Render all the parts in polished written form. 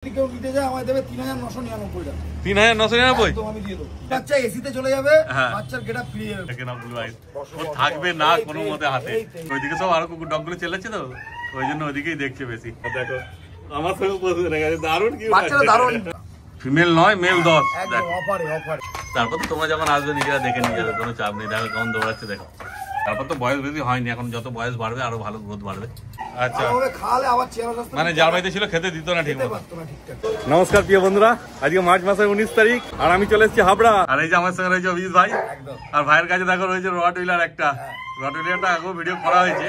কেউ নিতে যায় আমায় দেবে ৩৯৯৯ টাকা। ৩৯৯৯? আমি দিয়ে দেবো। বাচ্চা এসিতে চলে যাবে, বাচ্চার গেটা ফ্রি হবে। থাকবে না কোনো মতে হাতে। ওইদিকে সব আরো কুকুর ডগগুলো চেল্লাচ্ছে তো, ওই জন্য ওইদিকেই দেখছে বেশি। দেখো আমার সঙ্গে পছন্দ হয়ে গেছে, দারুণ কি বাচ্চাটা দারুণ। Female ৯ male ১০। একদম অফারে অফারে। তারপর তো তোমরা যখন আসবে নিজেরা দেখে নিয়ে যাবে, কোনো চাপ নেই। দেখো কেমন দৌড়াচ্ছে, দেখো। তারপর তো বয়স বেশি হয়নি, এখন যত বয়স বাড়বে আরো ভালো গ্রোথ বাড়বে। আচ্ছা, মানে যার বাড়িতে ছিল খেতে দিত না ঠিক মতো। নমস্কার প্রিয় বন্ধুরা, আজকে মার্চ মাসের 19 তারিখ আর আমি চলে এসেছি হাবড়া। আর এই যে আমার সঙ্গে রয়েছে অভিজিৎ ভাই, আর ভাইয়ের কাছে দেখো রয়েছে রটউইলার একটা। রটউইলারটা আগেও ভিডিও করা হয়েছে,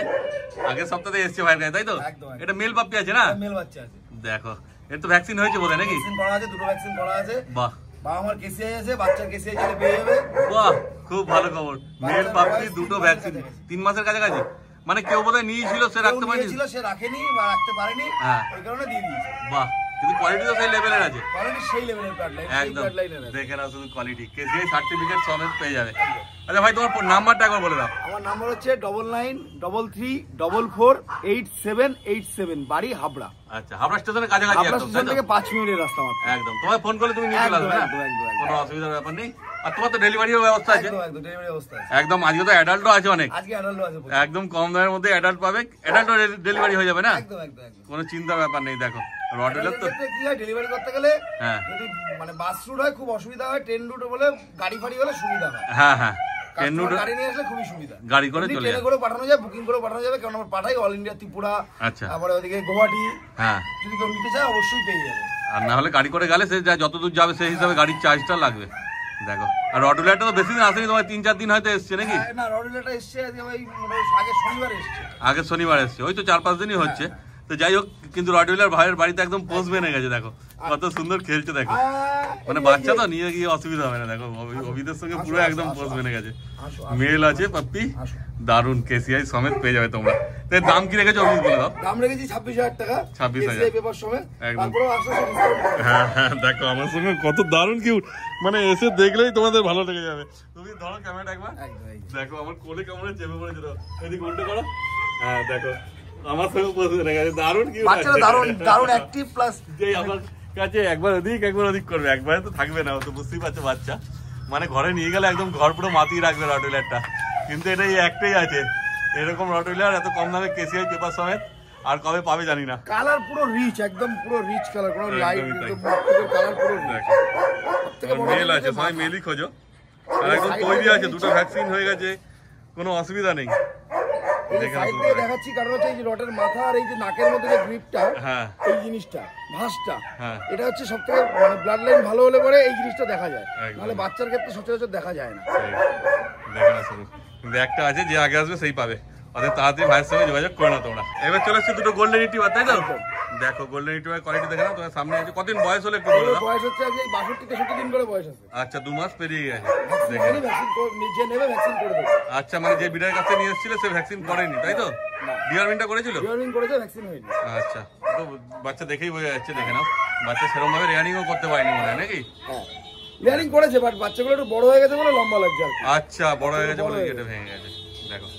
আগের সপ্তাহে এসেছে ভাইয়ের কাছে, তাই তো? এটা মেল পাপ্পি আছে না? মেল বাচ্চা আছে। দেখো এর তো ভ্যাকসিন হয়েছে বোধহয় নাকি? ভ্যাকসিন করা আছে, দুটো ভ্যাকসিন করা আছে। বাহ, বাবা আমার কেসিআই আছে, বাচ্চার কেসিআই চলে পেয়ে যাবে। বাহ, খুব ভালো খবর। মেল পাপ্পি দুটো ভ্যাকসিন 3 মাসের কাছাকাছি। মানে কেউ বোধহয় নিয়েছিল, সে রাখতে পারেনি, সে রাখেনি বা রাখতে পারেনি, এই কারণে দিয়ে দিয়েছে। বাহ, কিন্তু কোয়ালিটি তো সেই লেভেলের আছে। কোয়ালিটি সেই লেভেলের ব্লাড একদম দেখে নাও, শুধু কোয়ালিটি। কেসিআই সার্টিফিকেট সমেত পেয়ে যাবে। আচ্ছা ভাই, তোমার নাম্বারটা একবার বলে দাও। আমার নাম্বার হচ্ছে 9933448787, বাড়ি হাবড়া। আচ্ছা, হাবড়া স্টেশনের কাছাকাছি একদম, স্টেশন থেকে 5 মিনিটের রাস্তা মাত্র। একদম, তোমায় ফোন করলে তুমি নিয়ে চলে আসবে না, কোনো অসুবিধার ব্যাপার নেই। আর তোমার তো ডেলিভারির ব্যবস্থা আছে? একদম ডেলিভারি ব্যবস্থা আছে। একদম, আজকে তো অ্যাডাল্টও আছে অনেক। আজকে অ্যাডাল্টও আছে, একদম কম দামের মধ্যে অ্যাডাল্ট পাবে। অ্যাডাল্টও ডেলিভারি হয়ে যাবে না? একদম একদম একদম, কোনো চিন্তার ব্যাপার নেই। দেখো রটউইলার তো কি হয়, ডেলিভারি করতে গেলে যদি মানে বাস রুট হয় খুব অসুবিধা হয়, ট্রেন রুট বলে গাড়ি ফাড়ি হলে সুবিধা হয়। হ্যাঁ হ্যাঁ, ট্রেন রুট গাড়ি নিয়ে আসলে খুবই সুবিধা। গাড়ি করে চলে ট্রেনে করে পাঠানো যায়, বুকিং করে পাঠানো যাবে, কারণ আমরা পাঠাই অল ইন্ডিয়া, ত্রিপুরা, আচ্ছা, তারপরে ওদিকে গুয়াহাটি। হ্যাঁ, যদি কেউ নিতে চায় অবশ্যই পেয়ে যাবে। আর না হলে গাড়ি করে গেলে সে যত দূর যাবে সেই হিসাবে গাড়ির চার্জটা লাগবে। দেখো, আর রটউইলারটা তো বেশি দিন আসেনি, তোমার 3-4 দিন হয়তো এসছে নাকি? না, রটউইলারটা এসছে আগে শনিবার এসছে। আগে শনিবার এসছে, ওই তো 4-5 দিনই হচ্ছে। তো যাই হোক, কিন্তু রটউইলার ভাইয়ের বাড়িতে একদম পোজ বেনে গেছে। দেখো কত সুন্দর খেলছে, দেখো। মানে বাচ্চা তো নিয়ে গিয়ে অসুবিধা হবে না। দেখো অভিদের সঙ্গে পুরো একদম পোজ বেনে গেছে। মেল আছে পাপ্পি, দারুন, কেসিআই সমেত পেয়ে যাবে তোমরা। তো দাম কি রেখেছো অভিজিৎ বলে দাও। দাম রেখেছি 26,000 টাকা। 26,000 পেপার সমেত। একদম। তারপরে হ্যাঁ হ্যাঁ, দেখো আমার সঙ্গে কত দারুন কিউট, মানে এসে দেখলেই তোমাদের ভালো লেগে যাবে। তুমি ধরো ক্যামেরাটা একবার, দেখো আমার কোলে কেমন চেপে পড়েছে। এদিকে উল্টো করো, হ্যাঁ দেখো আমার সঙ্গে পছন্দ হয়ে গেছে, দারুণ কি বাচ্চাটা দারুণ দারুণ অ্যাক্টিভ, প্লাস যেই আমার কাছে একবার ওদিক করবে, একবারে তো থাকবে না, তো বুঝতেই পারছো বাচ্চা। মানে ঘরে নিয়ে গেলে একদম ঘর পুরো মাতিয়ে রাখবে রটউইলারটা। কিন্তু এটা এই একটাই আছে এরকম রটউইলার, এত কম দামে কেসিআই পেপার সমেত। আর কবে পাবে জানি না। কালার পুরো রিচ, একদম পুরো রিচ কালার, কোনো লাইট কালার পুরো রিচ। মেল আছে, সবাই মেলই খোঁজো। আর একদম তৈরি আছে, দুটো ভ্যাকসিন হয়ে গেছে, কোনো অসুবিধা নেই। দেখাচ্ছি কারণ হচ্ছে এই যে রটের মাথা আর এই যে নাকের মধ্যে যে গ্রিপটা, এই জিনিসটা ভাঁজটা, এটা হচ্ছে সবথেকে মানে ব্লাড লাইন ভালো হলে পরে এই জিনিসটা দেখা যায়, নাহলে বাচ্চার ক্ষেত্রে সচরাচর দেখা যায় না। কিন্তু একটা আছে, যে আগে আসবে সেই পাবে। ওদের তাড়াতাড়ি ভাইয়ের সঙ্গে যোগাযোগ করে না তোমরা। এবার চলে আসছে দুটো গোল্ডেন রিট্রিভার, তাই তো? দেখো গোল্ডেন রিট্রিভার কোয়ালিটি দেখে নাও। তোমার সামনে আছে, কতদিন বয়স হলো একটু বলে দাও। বয়স হচ্ছে আজকে 62-63 দিন করে বয়স আছে। আচ্ছা, 2 মাস পেরিয়ে গেছে। নিজে নেবে ভ্যাকসিন করে দেবে। আচ্ছা, মানে যে বিড়ার কাছে নিয়ে এসেছিল সে ভ্যাকসিন করেনি, তাই তো? ডিওয়ার্মিংটা করেছিল? ডিওয়ার্মিং করেছে, ভ্যাকসিন হয়নি। আচ্ছা, তো বাচ্চা দেখেই বোঝা যাচ্ছে, দেখে নাও। বাচ্চা সেরকম ভাবে রেয়ারিংও করতে পারেনি মনে হয় নাকি? হ্যাঁ, রেয়ারিং করেছে, বাট বাচ্চাগুলো একটু বড় হয়ে গেছে বলে লম্বা লাগছে আর কি। আচ্ছা, বড় হয়ে গেছে বলে কেটে ভেঙে গেছে। দেখো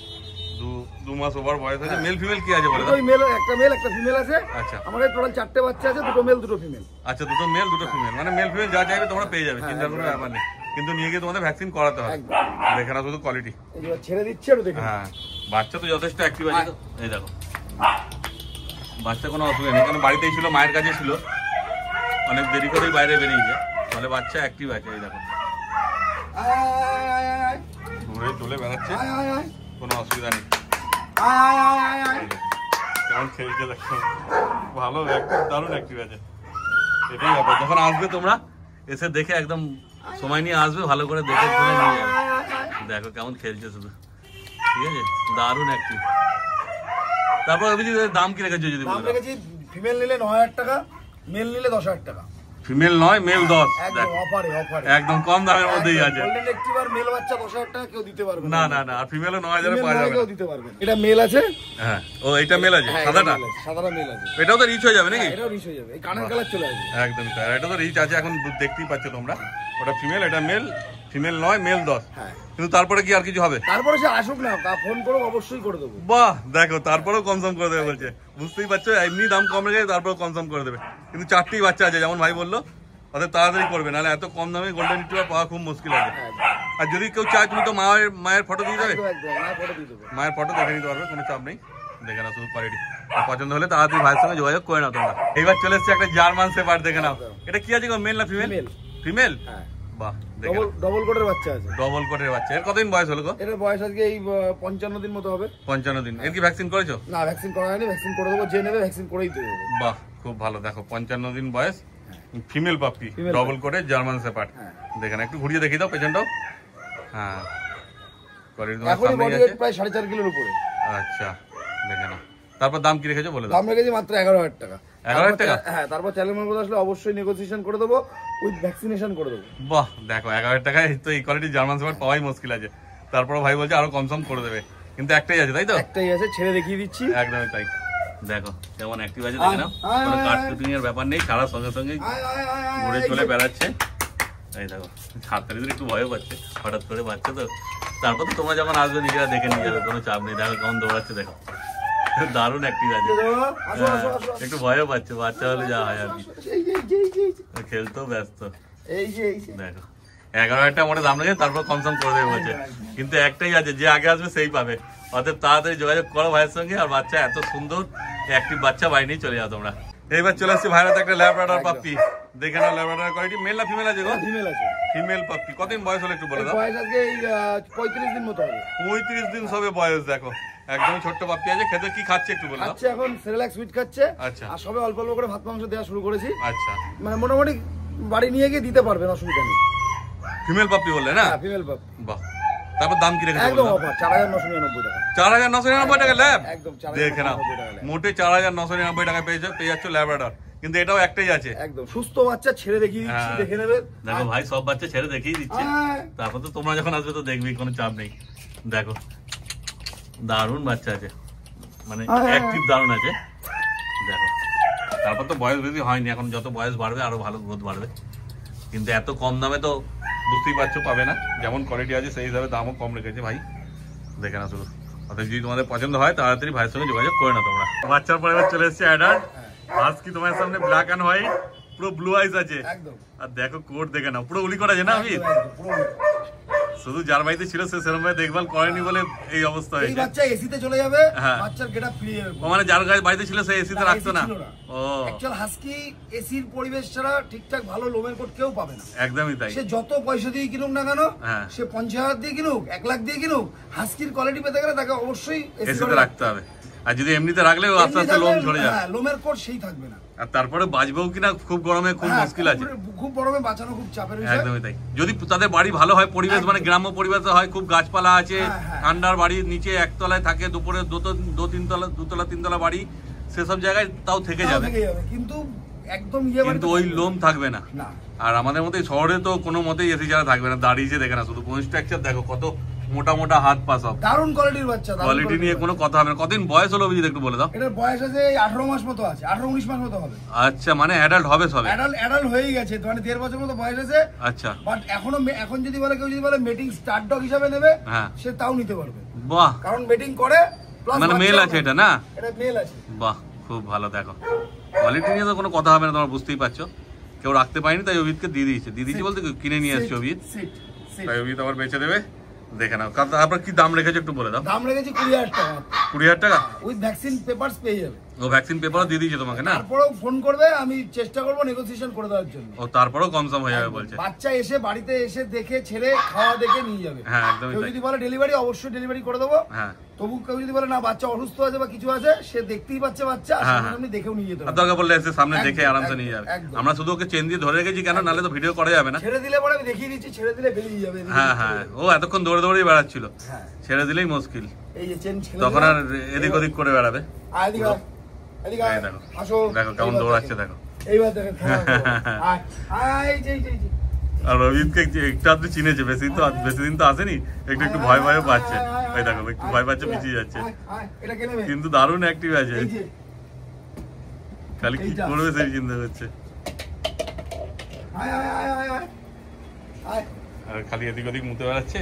2 মাস ওভার বয়স হয়েছে। মেল ফিমেল কি আছে বলে দাও। মেল, একটা মেল একটা ফিমেল আছে। আচ্ছা, আমাদের টোটাল 4টে বাচ্চা আছে, দুটো মেল দুটো ফিমেল। আচ্ছা, দুটো মেল দুটো ফিমেল, মানে মেল ফিমেল যা চাইবে তোমরা পেয়ে যাবে, চিন্তার কোনো ব্যাপার নেই। কিন্তু নিয়ে গিয়ে তোমাদের ভ্যাকসিন করাতে হবে। দেখে না শুধু কোয়ালিটি। এবার ছেড়ে দিচ্ছে একটু দেখে। হ্যাঁ, বাচ্চা তো যথেষ্ট অ্যাক্টিভ আছে তো। এই দেখো বাচ্চা কোনো অসুবিধা নেই, কারণ বাড়িতেই ছিল, মায়ের কাছে ছিল, অনেক দেরি করেই বাইরে বেরিয়েছে, তাহলে বাচ্চা অ্যাক্টিভ আছে। এই দেখো ঘুরে চলে বেড়াচ্ছে, কোনো অসুবিধা নেই। কেমন খেলছে দেখো, ভালো একদম দারুণ অ্যাক্টিভ আছে। এটাই ব্যাপার, যখন আসবে তোমরা এসে দেখে একদম সময় নিয়ে আসবে, ভালো করে দেখে শুনে নিয়ে যাবে। দেখো কেমন খেলছে শুধু, ঠিক আছে, দারুণ অ্যাক্টিভ। তারপর দাম কি রেখেছো যদি বলো? দাম রেখেছি ফিমেল নিলে 9,000 টাকা, মেল নিলে 10,000 টাকা। ফিমেল 9 মেল 10, একদম অফারে অফারে, একদম কম দামের মধ্যেই আছে। গোল্ডেন রিট্রিভার মেল বাচ্চা 10,000 টাকা কেউ দিতে পারবে না। না না, আর ফিমেলও 9,000 এ পাওয়া যাবে, কেউ দিতে পারবে। এটা মেল আছে। হ্যাঁ, ও এটা মেল আছে, সাদাটা মেল আছে। এটাও তো রিচ হয়ে যাবে নাকি? এটাও রিচ হয়ে যাবে, এই কানের কালার চলে আসবে। একদম তাই, এটা তো রিচ আছে, এখন দেখতেই পাচ্ছ তোমরা। ওটা ফিমেল, এটা মেল। Female 9 mail 10। হ্যাঁ কিন্তু তারপরে কি আর কিছু হবে? তারপরে সে আসুক না, ফোন করো, অবশ্যই করে দেবো। বাহ দেখো, তারপরেও কনসার্ন করে দেবে বলছে। বুঝতেই পারছো, এমনি দাম কম রেখে তারপরে কনসার্ন করে দেবে। কিন্তু 4টি বাচ্চা আছে যেমন ভাই বললো, ওদের তাড়াতাড়ি করবে, নাহলে এত কম দামে গোল্ডেন রিট্রিভার পাওয়া খুব মুশকিল আছে। আর যদি কেউ চায় তুমি তো মায়ের ফটো দিয়ে দেবে, মায়ের ফটো দেখে নিতে পারবে, কোনো চাপ নেই। দেখে নাও শুধু কোয়ালিটি, পছন্দ হলে তাড়াতাড়ি ভাইয়ের সঙ্গে যোগাযোগ করে নাও তোমরা। এইবার চলে এসছে একটা জার্মান শেপার্ড, দেখে নাও। এটা কি আছে গো, মেল না ফিমেল? ফিমেল। বাহ, ডবল কোটের বাচ্চা আছে। ডবল কোটের বাচ্চা। এর কতদিন বয়স হলো গো? এর বয়স আজকে এই 55 দিন মতো হবে। 55 দিন। এর কি ভ্যাকসিন করেছো? না, ভ্যাকসিন করা হয়নি, ভ্যাকসিন করে দেবো, যে নেবে ভ্যাকসিন করেই দেবো। বাহ, খুব ভালো। দেখো 55 দিন বয়স, ফিমেল পাপ্পি, ডবল কোটের জার্মান শেপার্ড। দেখেন একটু ঘুরিয়ে দেখিয়ে দাও পেছনটাও। হ্যাঁ, এখন বডি ওয়েট প্রায় 4.5 কিলোর উপরে। আচ্ছা, দেখে নাও। তারপর দাম কি রেখেছো বলে দাও? দাম রেখেছি মাত্র 11,000 টাকা। 11,000 টাকা? হ্যাঁ, তারপর চ্যানেল মেম্বার আসলে অবশ্যই নেগোসিয়েশন করে দেবো, উইথ ভ্যাকসিনেশন করে দেবো। বাহ, দেখো 11,000 টাকায় তো এই কোয়ালিটি জার্মান শেপার্ড পাওয়াই মুশকিল আছে। তারপর ভাই বলছে আরো কম করে দেবে, কিন্তু একটাই আছে, তাই তো? একটাই আছে, ছেড়ে দেখিয়ে দিচ্ছি। একদমই তাই। দেখো কেমন অ্যাক্টিভ আছে, দেখে নাও। কোনো কাট শুটিং এর ব্যাপার নেই, ছাড়ার সঙ্গে সঙ্গে ঘুরে চলে বেড়াচ্ছে। এই দেখো, হাততালি দিলে একটু ভয়ও পাচ্ছে, হঠাৎ করে বাচ্চা তো। তারপর তো তোমরা যখন আসবে নিজেরা দেখে নিয়ে যাবে, কোনো চাপ নেই। দেখো কেমন দৌড়াচ্ছে, দেখো দারুণ অ্যাক্টিভ আছে। একটু ভয়ও পাচ্ছে, বাচ্চা হলে যা হয় আর কি, খেলতেও ব্যস্ত। দেখো 11,000 টাকা মোটে দাম রেখে তারপর কনসার্ন করে দেবে বলছে, কিন্তু একটাই আছে, যে আগে আসবে সেই পাবে। অতএব তাড়াতাড়ি যোগাযোগ করো ভাইয়ের সঙ্গে। আর বাচ্চা এত সুন্দর অ্যাক্টিভ বাচ্চা বাড়ি নিয়ে চলে যাও তোমরা। এইবার চলে আসছে ভাইরাতে একটা ল্যাব্রাডর পাপ্পি, দেখে নাও। ল্যাব্রাডর কোয়ালিটি মেল না ফিমেল আছে গো? ফিমেল আছে। Female puppy. কতদিন বয়স হলো একটু বলে দাও? বয়স আজকে 35 দিন মতো হবে। 35 দিন সবে বয়স। দেখো একদম ছোট্ট পাপ্পি আছে। খেতে কি খাচ্ছে একটু বলে দাও? খাচ্ছে এখন সেরেলাক্স সুইট খাচ্ছে। আচ্ছা। আর সবে অল্প অল্প করে ভাত মাংস দেওয়া শুরু করেছি। আচ্ছা, মানে মোটামুটি বাড়ি নিয়ে গিয়ে দিতে পারবেন, অসুবিধা নেই। ফিমেল পাপ্পি বললে না? হ্যাঁ, ফিমেল পাপ্পি। বাহ, তারপর দাম কি রেখেছো? একদম অফার, 4,999 টাকা। 4,999 টাকা ল্যাব? একদম দেখে নাও, মোটে 4,999 টাকায় পেয়ে যাচ্ছ ল্যাব্রাডর। কিন্তু এটাও একটাই আছে, একদম সুস্থ বাচ্চা, ছেড়ে দেখিয়ে দিচ্ছি, দেখে নেবে। দেখো ভাই সব বাচ্চা ছেড়ে দেখিয়ে দিচ্ছে, তারপর তো তোমরা যখন আসবে তো দেখবি, কোনো চাপ নেই। দেখো দারুণ বাচ্চা আছে, মানে অ্যাক্টিভ দারুণ আছে। দেখো তারপর তো বয়স বেশি হয়নি, এখন যত বয়স বাড়বে আরো ভালো গ্রোথ বাড়বে। কিন্তু এত কম দামে তো বুঝতেই পারছো পাবে না, যেমন কোয়ালিটি আছে সেই হিসাবে দামও কম রেখেছে ভাই। দেখে না শুধু। অর্থাৎ যদি তোমাদের পছন্দ হয় তাড়াতাড়ি ভাইয়ের সঙ্গে যোগাযোগ করে না তোমরা। বাচ্চার পরে চলে এসছে অ্যাডাল্ট হাস্কি, তোমার সামনে ব্ল্যাক এন্ড হোয়াইট, পুরো ব্লু আইস আছে। আর দেখো কোট দেখে নাও, পুরো উলি করা আছে না? আমি শুধু যার বাড়িতে ছিল সে সেরকম ভাবে দেখভাল করেনি বলে এই অবস্থা হয়েছে। এই বাচ্চা এসিতে চলে যাবে, বাচ্চার গেটআপ ফিরে যাবে। মানে যার বাড়িতে ছিল সে এসিতে রাখতো না। ও অ্যাকচুয়াল হাস্কি এসির পরিবেশ ছাড়া ঠিকঠাক ভালো লোমের কোট কেউ পাবে না। একদমই তাই। সে যত পয়সা দিয়ে কিনুক না কেন, সে 50,000 দিয়ে কিনুক, 1 লাখ দিয়ে কিনুক, হাস্কির কোয়ালিটি পেতে গেলে তাকে অবশ্যই এসিতে রাখতে হবে। আর যদি এমনিতে রাখলে আস্তে আস্তে লোম ঝরে যাবে। হ্যাঁ, লোমের কোট সেই থাকবে না। আর তারপরে বাঁচবেও কিনা খুব গরমে খুব মুশকিল আছে, খুব গরমে বাঁচানো খুব চাপের বিষয়। একদমই তাই। যদি তাদের বাড়ি ভালো হয়, পরিবেশ মানে গ্রাম্য পরিবেশে হয়, খুব গাছপালা আছে, ঠান্ডার বাড়ি, নিচে একতলায় থাকে, দুপুরে দুতলা তিনতলা বাড়ি, সেসব জায়গায় তাও থেকে যাবে, কিন্তু একদম কিন্তু ওই লোম থাকবে না। আর আমাদের মধ্যে শহরে তো কোনো মতেই এসি ছাড়া থাকবে না। দাঁড়িয়েছে দেখে না শুধু, কোন স্ট্রাকচার দেখো, কত মোটা মোটা হাত পা সব। দারুণ কোয়ালিটির বাচ্চা, কোয়ালিটি নিয়ে কোনো কথা হবে না। কতদিন বয়স হলো অভিজিৎ একটু বলে দাও? এটার বয়স আছে 18 মাস মতো আছে, 18-19 মাস মতো হবে। আচ্ছা, মানে অ্যাডাল্ট হবে সবে? অ্যাডাল্ট হয়ে গেছে, মানে 1.5 বছর মতো বয়স আছে। আচ্ছা, বাট এখন যদি বলে কেউ যদি বলে মেটিং স্টার ডগ হিসাবে নেবে, সে তাও নিতে পারবে। বাহ, কারণ মেটিং করে, মানে মেল আছে এটা না? এটা মেল আছে। বাহ, খুব ভালো। দেখো কোয়ালিটি নিয়ে তো কোনো কথা হবে না, তোমরা বুঝতেই পারছো। কেউ রাখতে পারেনি তাই অভিজিৎকে দিয়ে দিয়েছে বলতে কিনে নিয়ে আসছে অভিজিৎ, তাই অভিজিৎ আবার বেচে দেবে। দেখে নাও। আপনার কি দাম রেখেছে একটু বলে দাও? দাম রেখেছি 20,000 টাকা। 20,000 টাকা উইথ ভ্যাকসিন পেপারস পেয়ে যাবে। ও ভ্যাকসিন পেপারও দিয়ে দিয়েছে তোমাকে না? তারপরেও ফোন করবে, আমি চেষ্টা করব নেগোসিয়েশন করে দেওয়ার জন্য। ও তারপরেও কনসার্ন হয়ে যাবে বলছে। বাচ্চা এসে বাড়িতে এসে দেখে ছেড়ে খাওয়া দেখে নিয়ে যাবে। হ্যাঁ, একদমই তাই। যদি বলে ডেলিভারি, অবশ্যই ডেলিভারি করে দেবো। হ্যাঁ, তবু কেউ যদি বলে না বাচ্চা অসুস্থ আছে বা কিছু আছে, সে দেখতেই পাচ্ছে বাচ্চা, সামনে দেখেও নিয়ে যেতে হবে। দরকার পড়লে এসে সামনে দেখে আরামসে নিয়ে যাবে। আমরা শুধু ওকে চেন দিয়ে ধরে রেখেছি কেন, নালে তো ভিডিও করা যাবে না। ছেড়ে দিলে পরে আমি দেখিয়ে দিচ্ছি, ছেড়ে দিলে বেরিয়ে যাবে। হ্যাঁ হ্যাঁ, ও এতক্ষণ দৌড়ে দৌড়েই বেড়াচ্ছিল, ছেড়ে দিলেই মুশকিল। এই যে চেন ছেড়ে তখন আর এদিক ওদিক করে বেড়াবে। দেখো কেমন দৌড়াচ্ছে, দেখো। এইবার দেখেন। আর রবিদকে একটু আপনি চিনেছে, বেশি দিন তো আসেনি, একটু ভয় পাচ্ছে। ওই দেখো একটু ভয় পাচ্ছে, পিছিয়ে যাচ্ছে, কিন্তু দারুণ অ্যাক্টিভ আছে। খালি কি করবে সেই চিন্তা করছে। আর খালি এদিক ওদিক মুতে বেড়াচ্ছে।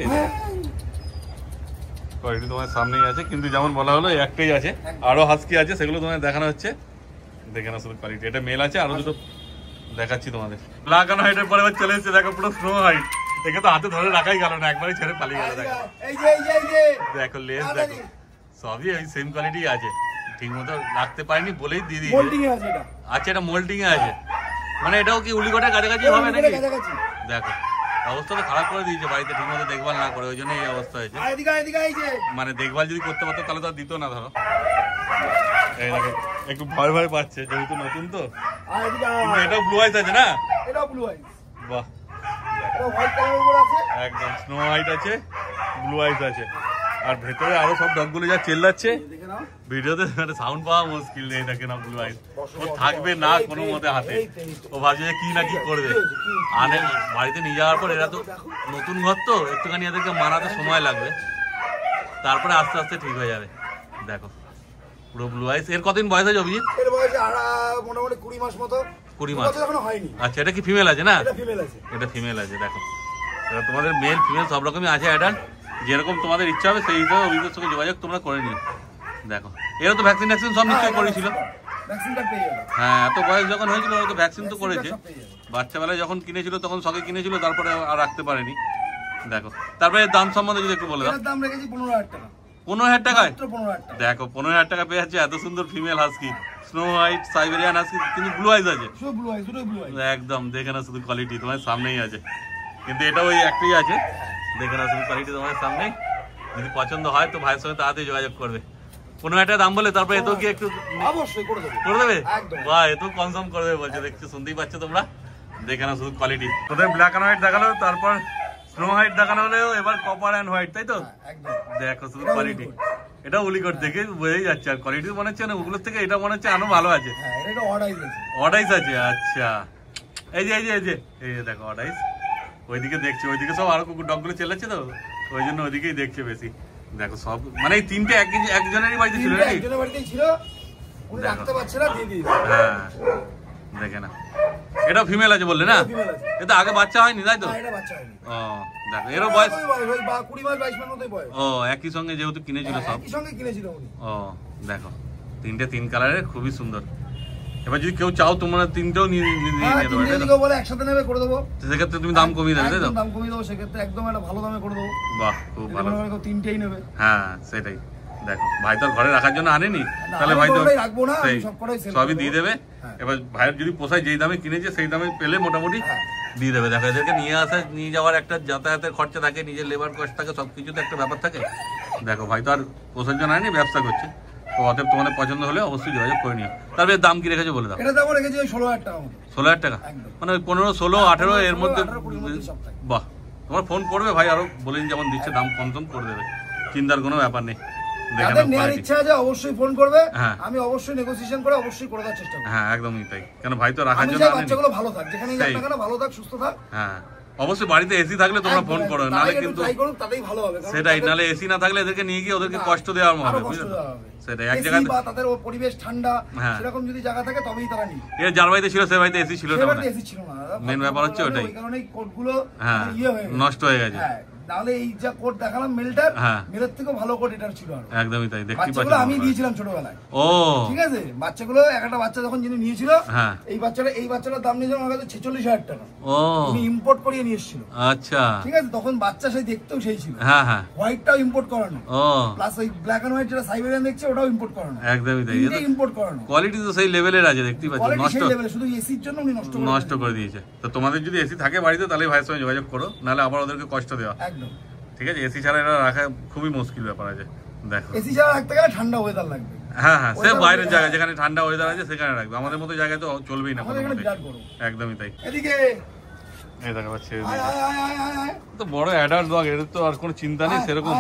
কোয়ালিটি তোমার সামনেই আছে, কিন্তু যেমন বলা হলো একটাই আছে, আরো হাস্কি আছে, সেগুলো তোমাদের দেখানো হচ্ছে। দেখে না শুধু কোয়ালিটি, এটা মেল আছে, আরো দুটো দেখাচ্ছি তোমাদের। ব্ল্যাক এন্ড হোয়াইটের পরে চলে এসেছে, দেখো পুরো স্নো হোয়াইট। একে তো হাতে ধরে রাখাই গেল না, একবারই ছেড়ে পালিয়ে গেল। দেখো দেখো লেস, দেখো সবই ওই সেম কোয়ালিটি আছে, ঠিক মতো রাখতে পারিনি বলেই দিয়ে দিয়েছে। আচ্ছা এটা মোল্ডিং এ আছে, মানে এটাও কি উলিকটের কাছাকাছি হবে নাকি? দেখো অবস্থা তো খারাপ করে দিয়েছে, বাড়িতে ঠিক মতো দেখভাল না করে, ওই জন্য এই অবস্থা হয়েছে। মানে দেখভাল যদি করতে পারতো তাহলে তো আর দিত না। ধরো এই দেখো একটু ভয় ভয় পাচ্ছে, যেহেতু নতুন তো। এটাও ব্লু আইস আছে না? বাহ, একদম স্নো হোয়াইট আছে, ব্লু আইস আছে। আর ভেতরে আরো সব ডগগুলো যা চেল্লাচ্ছে, ভিডিওতে সাউন্ড পাওয়া মুশকিল নেই। দেখে না ব্লু আইস, ও থাকবে না কোনো মতে হাতে, ও ভাবছে যে কি না কি করবে। আনে বাড়িতে নিয়ে যাওয়ার পর, এরা তো নতুন ঘর তো, একটুখানি এদেরকে মানাতে সময় লাগবে, তারপরে আস্তে আস্তে ঠিক হয়ে যাবে। দেখো পুরো ব্লু আইস। এর কতদিন বয়স আছে অভিজিৎ? এর বয়স মোটামুটি 20 মাস মতো। 20 মাস এখনো হয়নি। আচ্ছা এটা কি ফিমেল আছে না? এটা ফিমেল আছে, এটা ফিমেল আছে। দেখো এটা তোমাদের মেল ফিমেল সব রকমই আছে অ্যাডাল্ট, যেরকম তোমাদের ইচ্ছা হবে সেই হিসাবে অভিজ্ঞতার সঙ্গে যোগাযোগ তোমরা করে নিও। দেখো এরা তো ভ্যাকসিন সব নিশ্চয়ই করেছিল। হ্যাঁ এত বয়স যখন হয়েছিল ওরা তো ভ্যাকসিন তো করেছে। বাচ্চাবেলায় যখন কিনেছিল তখন সঙ্গে কিনেছিল, তারপরে আর রাখতে পারেনি। দেখো তারপরে দাম সম্বন্ধে যদি একটু বলে দাও। দাম রেখেছি 15,000 টাকা। 15,000 টাকায়? 15,000 টাকা। দেখো 15,000 টাকা পেয়ে যাচ্ছে এত সুন্দর female husky, snow white Siberian husky, কিন্তু ব্লু আইস আছে। শুধু ব্লু আইস, দুটোই ব্লু আইস। একদম দেখে না শুধু কোয়ালিটি তোমার সামনেই আছে, কিন্তু এটা ওই একটাই আছে। দেখে না শুধু কোয়ালিটি তোমার সামনেই। যদি পছন্দ হয় তো ভাইয়ের সঙ্গে তাড়াতাড়ি যোগাযোগ করবে। 15,000 টাকা দাম বলে তারপরে এত কি একটু অবশ্যই করে দেবে, করে দেবে? বাহ, এত কনসার্ন করে দেবে বলছে, দেখছো শুনতেই পাচ্ছ তোমরা। দেখে না শুধু কোয়ালিটি। তোদের ব্ল্যাক এন্ড হোয়াইট দেখালো, তারপর স্নো হোয়াইট দেখানো হলেও এবার কপার এন্ড হোয়াইট, তাই তো? দেখো শুধু কোয়ালিটি, এটা উলিকট দেখে বোঝাই যাচ্ছে। আর কোয়ালিটি মনে হচ্ছে না ওগুলোর থেকে এটা মনে হচ্ছে আরো ভালো আছে। অডাইস আছে। আচ্ছা এই যে এই যে এই যে এই যে দেখো অডাইস, ওইদিকে দেখছি, ওইদিকে সব আরো কুকুর ডগগুলো চেলাচ্ছে তো, ওই জন্য ওইদিকেই দেখছে বেশি। দেখো সব মানে এই তিনটে একজনেরই বাড়িতে ছিল নাকি? একজনের বাড়িতেই ছিল, উনি রাখতে পারছে না, দিয়ে দিয়েছে। হ্যাঁ দেখে না, এটা ফিমেল আছে বললে না? এটা আগে বাচ্চা হয়নি তাই তো? না এটা বাচ্চা হয়নি। ও দেখো এরও বয়স 20 মাস 22 মাস মতোই বয়স। ও একই সঙ্গে যেহেতু কিনেছিল সব একই সঙ্গে কিনেছিল উনি। ও দেখো তিনটে তিন কালারের, খুবই সুন্দর। এবার যদি কেউ চাও তোমরা তিনটেও নিয়ে নিতে পারো, বলে একসাথে নেবে করে দেবো, সেক্ষেত্রে তুমি দাম কমিয়ে দেবে তাই তো? দাম কমিয়ে দেবো সেক্ষেত্রে, একদম একটা ভালো দামে করে দেবো। বাহ খুব ভালো, তিনটেই নেবে। হ্যাঁ সেটাই। দেখো ভাই তো ঘরে রাখার জন্য আনেনি, তাহলে ভাই তো সবই দিয়ে দেবে। এবার ভাইয়ের যদি পোষায়, যেই দামে কিনেছে সেই দামে পেলে মোটামুটি দিয়ে দেবে। দেখো এদেরকে নিয়ে যাওয়ার একটা যাতায়াতের খরচা থাকে, নিজের লেবার কস্ট থাকে, সবকিছুতে একটা ব্যাপার থাকে। দেখো ভাই তো আর পোষার জন্য আনেনি, ব্যবসা করছে। তো অতএব তোমাদের পছন্দ হলে অবশ্যই যোগাযোগ করে নিও। তারপরে দাম কি রেখেছো বলে দাও। এটা দাম রেখেছি 16,000 টাকা। 16,000 টাকা মানে 15, 16, 18 এর মধ্যে। বাহ, তোমার ফোন করবে ভাই, আরো বলেন যেমন দিচ্ছে দাম কম করে দেবে, চিন্তার কোনো ব্যাপার নেই। নেওয়ার ইচ্ছা আছে অবশ্যই ফোন করবে, আমি অবশ্যই নেগোসিয়েশন করে অবশ্যই করে দেওয়ার চেষ্টা করব। হ্যাঁ একদমই তাই, কেন ভাই তো রাখার জন্য বাচ্চাগুলো ভালো থাক, যেখানেই যাক না কেন ভালো থাক, সুস্থ থাক। হ্যাঁ অবশ্যই বাড়িতে এসি থাকলে তোমরা ফোন করো, নালে কিন্তু তাতেই ভালো হবে। সেটাই, নালে এসি না থাকলে এদেরকে নিয়ে গিয়ে ওদেরকে কষ্ট দেওয়ার হবে, বুঝলে? সেটাই এক জায়গায় বা তাদের পরিবেশ ঠান্ডা সেরকম যদি জায়গা থাকে তবেই তারা নিয়ে। এর যার বাড়িতে ছিল সে বাড়িতে এসি ছিল না, এসি ছিল না, মেন ব্যাপার হচ্ছে ওটাই, ওই কারণেই কোডগুলো নষ্ট হয়ে গেছে। তাহলে এই যা কোড দেখালাম মেলের থেকে ভালো কোড এটার ছিল। একদমই তাই, দেখতে পাচ্ছি আমি দিয়েছিলাম ছোটবেলায়। ও ঠিক আছে, বাচ্চাগুলো একটা বাচ্চা যখন যিনি নিয়েছিল, এই বাচ্চাটার দাম নিয়েছিল আমার কাছে 46,000 টাকা। ও উনি ইম্পোর্ট করিয়ে নিয়ে এসেছিল। আচ্ছা ঠিক আছে, তখন বাচ্চা সেই দেখতেও সেই ছিল। হ্যাঁ হ্যাঁ, হোয়াইটটাও ইম্পোর্ট করানো। ও প্লাস ওই ব্ল্যাক এন্ড হোয়াইট যেটা সাইবেরিয়ান দেখছে ওটাও ইম্পোর্ট করানো। একদমই তাই, এটা ইম্পোর্ট করানো। কোয়ালিটি তো সেই লেভেলের আছে, দেখতেই পাচ্ছেন। নষ্ট শুধু এসির জন্য উনি নষ্ট করে দিয়েছে। তো তোমাদের যদি এসি থাকে বাড়িতে তাহলে ভাইয়ের সঙ্গে যোগাযোগ করো, নাহলে আবার ওদেরকে কষ্ট দেওয়া। একদম ঠিক আছে, এসি ছাড়া এটা রাখা খুবই মুশকিল ব্যাপার আছে। দেখো এসি ছাড়া রাখতে গেলে ঠান্ডা ওয়েদার লাগবে। হ্যাঁ হ্যাঁ, সে বাইরের জায়গায় যেখানে ঠান্ডা ওয়েদার আছে সেখানে রাখবে, আমাদের মতো জায়গায় তো চলবেই না। একদমই তাই। এদিকে এই দেখা পাচ্ছে তো বড় অ্যাডাল্ট ডগ, এদের তো আর কোনো চিন্তা নেই সেরকম।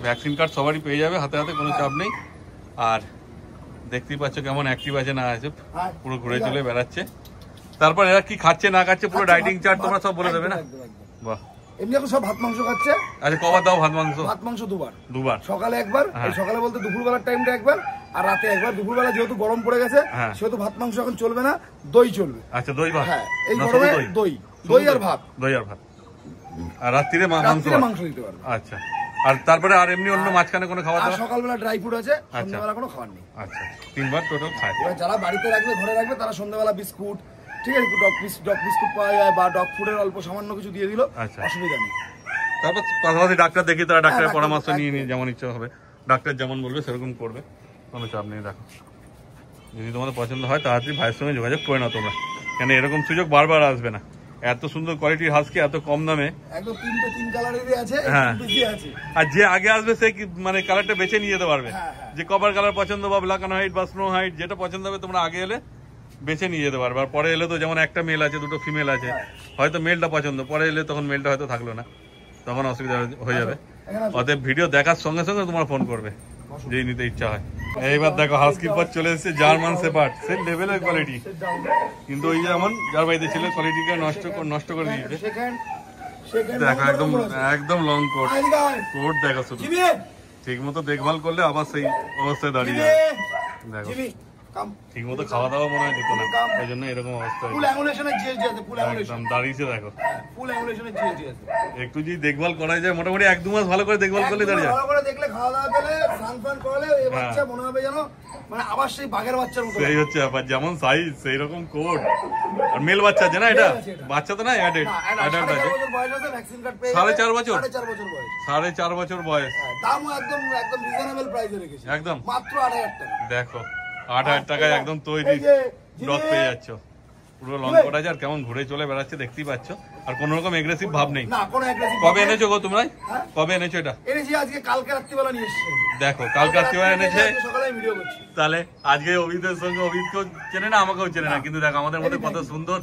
ভ্যাকসিন কার্ড সবারই পেয়ে যাবে হাতে হাতে, কোনো চাপ নেই। আর দেখতেই পাচ্ছ কেমন অ্যাক্টিভ আছে না আছে, পুরো ঘুরে চলে বেড়াচ্ছে। তারপর এরা কি খাচ্ছে না খাচ্ছে পুরো ডাইটিং চার্ট তোমরা সব বলে দেবে না? বাহ, এমনি এখন সব ভাত মাংস খাচ্ছে। আচ্ছা কবার দাও ভাত মাংস? ভাত মাংস দুবার, সকালে একবার, সকালে বলতে দুপুরবেলার টাইমটা একবার, আর রাতে একবার। দুপুরবেলা যেহেতু গরম পড়ে গেছে সেহেতু ভাত মাংস এখন চলবে না, দই চলবে। আচ্ছা দই ভাত? হ্যাঁ এই গরমে দই আর ভাত। আর রাত্রিরে মাংস দিতে পারবে। আচ্ছা, আর তারপরে আর এমনি অন্য মাঝখানে কোনো খাওয়া দাওয়া? সকালবেলা ড্রাই ফ্রুট আছে, সন্ধ্যাবেলা কোনো খাবার নেই। আচ্ছা, 3 বার টোটাল খায়। এবার যারা বাড়িতে রাখবে, ঘরে রাখবে, তারা সন্ধ্যাবেলা বিস্কুট, ঠিক আছে, ডগ বিস্কুট পাওয়া যায় বা ডগ ফুডের অল্প সামান্য কিছু দিয়ে দিল, অসুবিধা নেই। তারপর পাশাপাশি ডাক্তার দেখি, তারা ডাক্তারের পরামর্শ নিয়ে যেমন ইচ্ছা হবে, ডাক্তার যেমন বলবে সেরকম করবে, কোনো চাপ নেই। দেখো, যদি তোমাদের পছন্দ হয় তাড়াতাড়ি ভাইয়ের সঙ্গে যোগাযোগ করে নাও তোমরা, কেন এরকম সুযোগ বারবার আসবে না। এত সুন্দর কোয়ালিটির হাস্কি এত কম দামে, একদম 3 কালারেরই আছে। আর যে আগে আসবে সে মানে কালারটা বেছে নিয়ে যেতে পারবে, যে কভার কালার পছন্দ বা ব্ল্যাক অ্যান্ড হোয়াইট বা স্নো হোয়াইট, যেটা পছন্দ হবে তোমরা আগে এলে বেছে নিয়ে যেতে পারবে। আর পরে এলে তো যেমন একটা মেল আছে, দুটো ফিমেল আছে, হয়তো মেলটা পছন্দ, পরে এলে তখন মেলটা হয়তো থাকলো না, তখন অসুবিধা হয়ে যাবে। অতএব ভিডিও দেখার সঙ্গে সঙ্গে তোমার ফোন করবে যেই নিতে ইচ্ছা হয়। এইবার দেখো হাউসকিপার চলে এসেছে, জার্মান শেপার্ড, সেই লেভেলের কোয়ালিটি, কিন্তু ওই যেমন যার বাড়িতে ছিল কোয়ালিটিকে নষ্ট করে দিয়েছে। দেখো একদম লং কোট দেখো, শুধু ঠিক মতো দেখভাল করলে আবার সেই অবস্থায় দাঁড়িয়ে যাবে। দেখো ঠিক মতো খাওয়া দাওয়া মনে হয় দিত না, ওই জন্য এরকম অবস্থা একদম দাঁড়িয়েছে। দেখো একটু যদি দেখভাল করা যায়, মোটামুটি 1-2 মাস ভালো করে দেখভাল করলে দাঁড়িয়ে সেই হচ্ছে ব্যাপার। যেমন সাইজ সেই রকম কোট, আর মেল বাচ্চা আছে না, এটা বাচ্চা তো না, অ্যাডাল্ট আছে, 4.5 বছর, 4.5 বছর বয়স, একদম মাত্র 8,000 টাকা। দেখো 8,000 টাকায় একদম তৈরি ডগ পেয়ে যাচ্ছ, পুরো লং কোট আছে, আর কেমন ঘুরে চলে বেড়াচ্ছে দেখতেই পাচ্ছ, আর কোন রকম এগ্রেসিভ ভাব নেই। কবে এনেছো গো তোমরা? কবে এনেছো এটা? কালকে রাত্রিবেলা নিয়ে এসেছি। দেখো কালকে রাত্রিবেলা এনেছে, তাহলে আজকে অভিদের সঙ্গে, অভিদকেও চেনে না আমাকেও চেনে না, কিন্তু দেখো আমাদের মধ্যে কত সুন্দর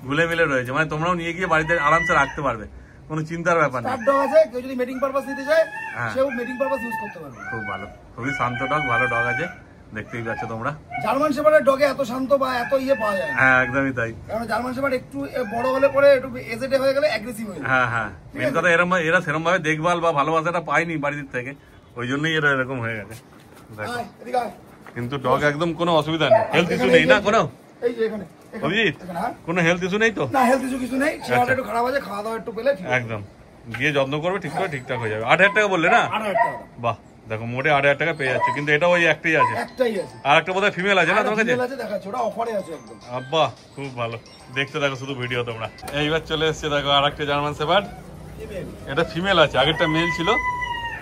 ঘুলে মিলে রয়েছে, মানে তোমরাও নিয়ে গিয়ে বাড়িতে আরামসে রাখতে পারবে, কোনো চিন্তার ব্যাপার নেই। কেউ যদি মেটিং পারপাস নিতে চায় সেও মেটিং পারপাস ইউজ করতে পারবে। খুব ভালো, খুবই শান্ত ডগ, ভালো ডগ আছে, দেখতেই পাচ্ছ তোমরা। জার্মান শেপার্ডের ডগে এত শান্ত বা এত পাওয়া যায় না। হ্যাঁ একদমই তাই, কারণ জার্মান শেপার্ড একটু বড় হলে পরে একটু এজেড হয়ে গেলে অ্যাগ্রেসিভ হয়ে যায়। হ্যাঁ মেন কথা এরা সেরকম ভাবে দেখভাল বা ভালোবাসাটা পায়নি বাড়ির থেকে, ওই জন্যই এরা এরকম হয়ে গেছে। কিন্তু ডগ একদম কোনো অসুবিধা নেই, হেলথ ইস্যু নেই না কোনো? এই যে এখানে অভিজিৎ কোনো হেলথ ইস্যু নেই তো? না, হেলথ ইস্যু কিছু নেই, চেহারা একটু খারাপ আছে, খাওয়া দাওয়া একটু পেলে একদম গিয়ে যত্ন করবে, ঠিকঠাক হয়ে যাবে। 8,000 টাকা বললে না? 8,000 টাকা। বাহ, দেখো মোটে 8,000 টাকা পেয়ে যাচ্ছে, কিন্তু এটা ওই একটাই আছে, আর একটা বোধহয় ফিমেল আছে না তোমার কাছে? আব্বা খুব ভালো, দেখতে দেখো শুধু ভিডিও তোমরা। এইবার চলে এসছে দেখো আর একটা জার্মান শেপার্ড, এটা ফিমেল আছে, আগেরটা মেল ছিল।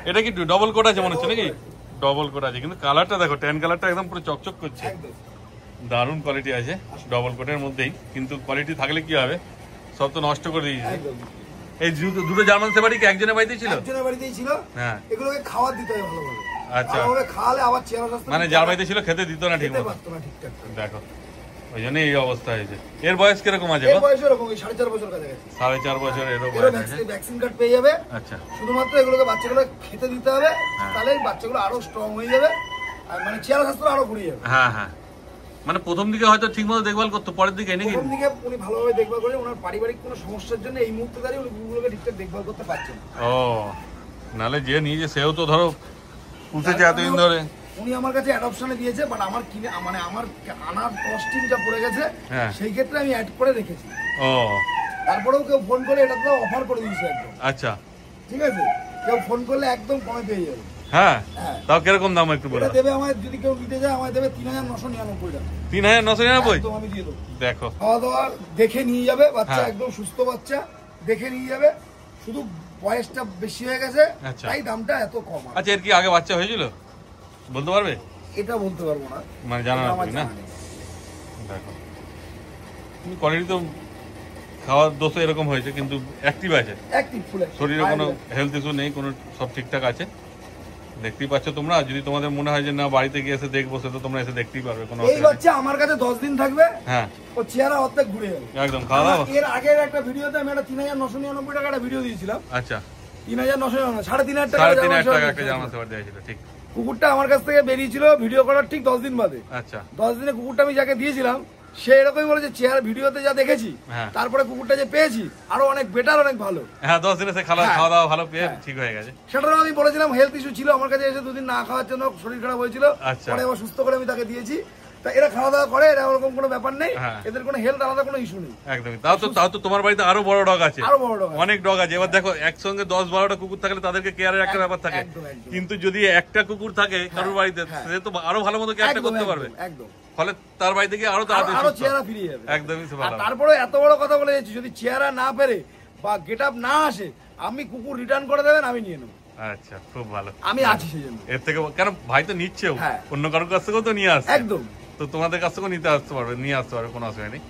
এটা কি ডবল কোট আছে মনে হচ্ছে নাকি? ডবল কোট আছে, কিন্তু কালারটা দেখো, ট্যান কালারটা একদম পুরো চকচক করছে, দারুণ কোয়ালিটি আছে ডবল কোটের মধ্যেই। কিন্তু কোয়ালিটি থাকলে কি হবে, সব তো নষ্ট করে দিয়েছে। এই দুটো জার্মান শেপার্ডই কি একজনের বাড়িতেই ছিল? একজনের বাড়িতেই ছিল। হ্যাঁ, এগুলোকে খাবার দিতে হয় ভালোভাবে। আচ্ছা, খাওয়ালে আবার চেহারা, মানে যার বাড়িতে ছিল খেতে দিত না ঠিকমতো। দেখো ওই জন্য এই অবস্থা হয়েছে। এর বয়স কিরকম আছে? এর বয়স এরকম 4.5 বছর কাছাকাছি। 4.5 বছর এর বয়স আছে। ভ্যাকসিন কার্ড পেয়ে যাবে। আচ্ছা, শুধুমাত্র এগুলোকে বাচ্চাগুলো খেতে দিতে হবে, তাহলে বাচ্চাগুলো আরো স্ট্রং হয়ে যাবে, আর মানে চেহারা স্বাস্থ্য আরো ঘুরে যাবে। হ্যাঁ, মানে প্রথম দিকে হয়তো ঠিকমতো দেখভাল করতো, পরের দিকে নাকি? প্রথম দিকে উনি ভালোভাবে দেখভাল করে, ওনার পারিবারিক কোনো সমস্যার জন্য এই মুহূর্তে দাঁড়িয়ে উনি কুকুরগুলোকে ঠিকঠাক দেখভাল করতে পারছেন। ও, নালে যে নিয়ে সেও তো ধরো পুষেছে এতদিন ধরে। উনি আমার কাছে অ্যাডপশনে দিয়েছে, বাট আমার কিনে মানে আমার আনার কস্টিংটা পড়ে গেছে, সেই ক্ষেত্রে আমি অ্যাড করে রেখেছি। ও, তারপরেও কেউ ফোন করে এটা তো অফার করে দিয়েছে একদম। আচ্ছা, ঠিক আছে, কেউ ফোন করলে একদম কমে পেয়ে যাবে। হ্যাঁ, তাও কিরকম দাম একটু বলো? দেবে আমার, যদি কেউ নিতে যায় আমায় দেবে 3,999 টাকা। 3,999? তো আমি দিয়ে দেবো। দেখো খাওয়া দাওয়া দেখে নিয়ে যাবে, বাচ্চা একদম সুস্থ বাচ্চা দেখে নিয়ে যাবে, শুধু বয়সটা বেশি হয়ে গেছে তাই দামটা এত কম। আচ্ছা, এর কি আগে বাচ্চা হয়েছিল বলতে পারবে? এটা বলতে পারবো না, মানে জানা না। দেখো কোয়ালিটি তো খাওয়ার দোষে এরকম হয়েছে, কিন্তু অ্যাক্টিভ আছে, শরীরে কোনো হেলথ ইস্যু নেই, কোনো সব ঠিকঠাক আছে, দেখতেই পাচ্ছ তোমরা। যদি তোমাদের মনে হয় যে না বাড়িতে গিয়ে এসে দেখবো, সে তো তোমরা এসে দেখতেই পারবে। কোনো এই বাচ্চা আমার কাছে 10 দিন থাকবে, হ্যাঁ, ও চেহারা অর্ধেক ঘুরে যাবে একদম। খাওয়া দাওয়া এর আগের একটা ভিডিওতে আমি একটা 3,999 টাকা একটা ভিডিও দিয়েছিলাম। আচ্ছা, 3,999 3,500 টাকা একটা জার্মান শেপার্ড দিয়েছিল। ঠিক, কুকুরটা আমার কাছ থেকে বেরিয়েছিল ভিডিও করার ঠিক 10 দিন বাদে। আচ্ছা, 10 দিনে কুকুরটা আমি যাকে দিয়েছিলাম সে এরকমই বলেছে, চেহারা ভিডিওতে যা দেখেছি তারপরে কুকুরটা যে পেয়েছি আরো অনেক বেটার, অনেক ভালো। হ্যাঁ, 10 দিনে সে খাওয়া দাওয়া ভালো পেয়ে ঠিক হয়ে গেছে। সেটাও আমি বলেছিলাম হেলথ ইস্যু ছিল, আমার কাছে এসে 2 দিন না খাওয়ার জন্য শরীর খারাপ হয়েছিল, পরে আবার সুস্থ করে আমি তাকে দিয়েছি। তা এরা খাওয়া দাওয়া করে, এরা ওরকম কোনো ব্যাপার নেই, এদের কোনো হেলথ আলাদা কোনো ইস্যু নেই। একদমই। তাও তো তোমার বাড়িতে আরো বড় ডগ আছে, আরো বড় ডগ, অনেক ডগ আছে। এবার দেখো একসঙ্গে 10-12টা কুকুর থাকলে তাদেরকে কেয়ারের একটা ব্যাপার থাকে, কিন্তু যদি একটা কুকুর থাকে কারোর বাড়িতে সে তো আরো ভালো মতো কেয়ারটা করতে পারবে, একদম। ফলে তার বাড়িতে গিয়ে আরো তাড়াতাড়ি চেহারা ফিরিয়ে যাবে। একদমই। তারপরে এত বড় কথা বলে যাচ্ছি, যদি চেহারা না পেরে বা গেট আপ না আসে, আমি কুকুর রিটার্ন করে দেবেন, আমি নিয়ে নেবো। আচ্ছা, খুব ভালো, আমি আছি সেই জন্য। এর থেকে কেন ভাই তো নিচ্ছেও, অন্য কারোর কাছ থেকেও তো নিয়ে আসছে, একদম। তো তোমাদের কাছ থেকেও নিয়ে আসতে পারবে, কোনো অসুবিধা নেই।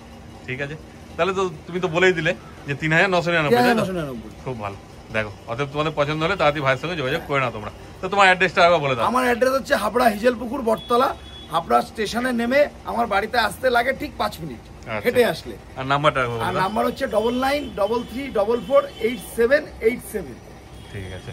ঠিক আছে, তাহলে তো তুমি তো বলেই দিলে যে 3999। খুব ভালো। দেখো, অতএব তোমাদের পছন্দ হলে তাড়াতাড়ি ভাইয়ের সঙ্গে যোগাযোগ করে নাও তোমরা। তো তোমার অ্যাড্রেসটা আগে বলে দাও। আমার অ্যাড্রেস হচ্ছে হাবড়া হিজলপুকুর বটতলা। হাবড়া স্টেশনে নেমে আমার বাড়িতে আসতে লাগে ঠিক 5 মিনিট হেঁটে আসলে। আর নাম্বারটা বলো। আর নাম্বার হচ্ছে 9933448787। ঠিক আছে,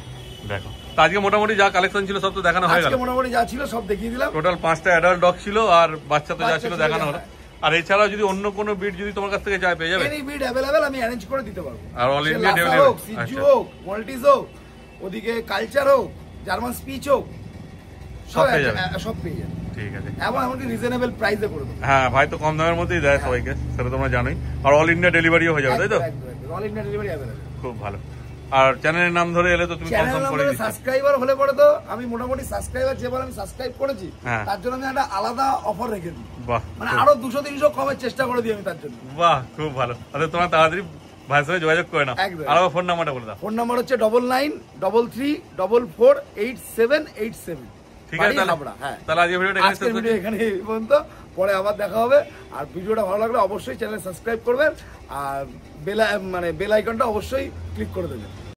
দেখো আজকে মোটামুটি যা কালেকশন ছিল সব তো দেখানো হয়ে গেল। আজকে মোটামুটি যা ছিল সব দেখিয়ে দিলাম। টোটাল 5টা অ্যাডাল্ট ডগ ছিল, আর বাচ্চা তো যা ছিল দেখানো হলো। আর এছাড়াও যদি অন্য কোনো বিট যদি তোমার কাছ থেকে চাই পেয়ে যাবে? এনি বিট अवेलेबल, আমি অ্যারেঞ্জ করে দিতে পারবো। আর অল ইন্ডিয়া ডেলিভারি হোক, সিজু হোক, মল্টিজ হোক, ওদিকে কালচার হোক, জার্মান স্পিচ হোক, সব পেয়ে যাবে। ঠিক আছে, এবং এমনকি রিজনেবল প্রাইসে করে দেবো। হ্যাঁ, ভাই তো কম দামের মধ্যেই দেয় সবাইকে, সেটা তোমরা জানোই। আর অল ইন্ডিয়া ডেলিভারিও হয়ে যাবে, তাই তো? All India delivery available. খুব ভালো। আর চ্যানেলের নাম ধরে এলে তো তুমি কনফার্ম করে দিচ্ছ। সাবস্ক্রাইবার হলে পরে তো আমি মোটামুটি সাবস্ক্রাইবার যেবার আমি সাবস্ক্রাইব করেছি, তার জন্য আমি একটা আলাদা অফার রেখে দিই। বাহ, মানে আরো 200-300 কমের চেষ্টা করে দিই আমি তার জন্য। বাহ, খুব ভালো। তাহলে তোমরা তাড়াতাড়ি ভাইয়ের সাথে যোগাযোগ করে নাও। আর ফোন নাম্বারটা বলে দাও। ফোন নাম্বার হচ্ছে 9933448787। ঠিক আছে, তাহলে আজকে ভিডিওটা এখানে পর্যন্ত। পরে আবার দেখা হবে। আর ভিডিওটা ভালো লাগলে অবশ্যই চ্যানেল সাবস্ক্রাইব করবেন, আর বেল আইকনটা অবশ্যই ক্লিক করে দেবেন।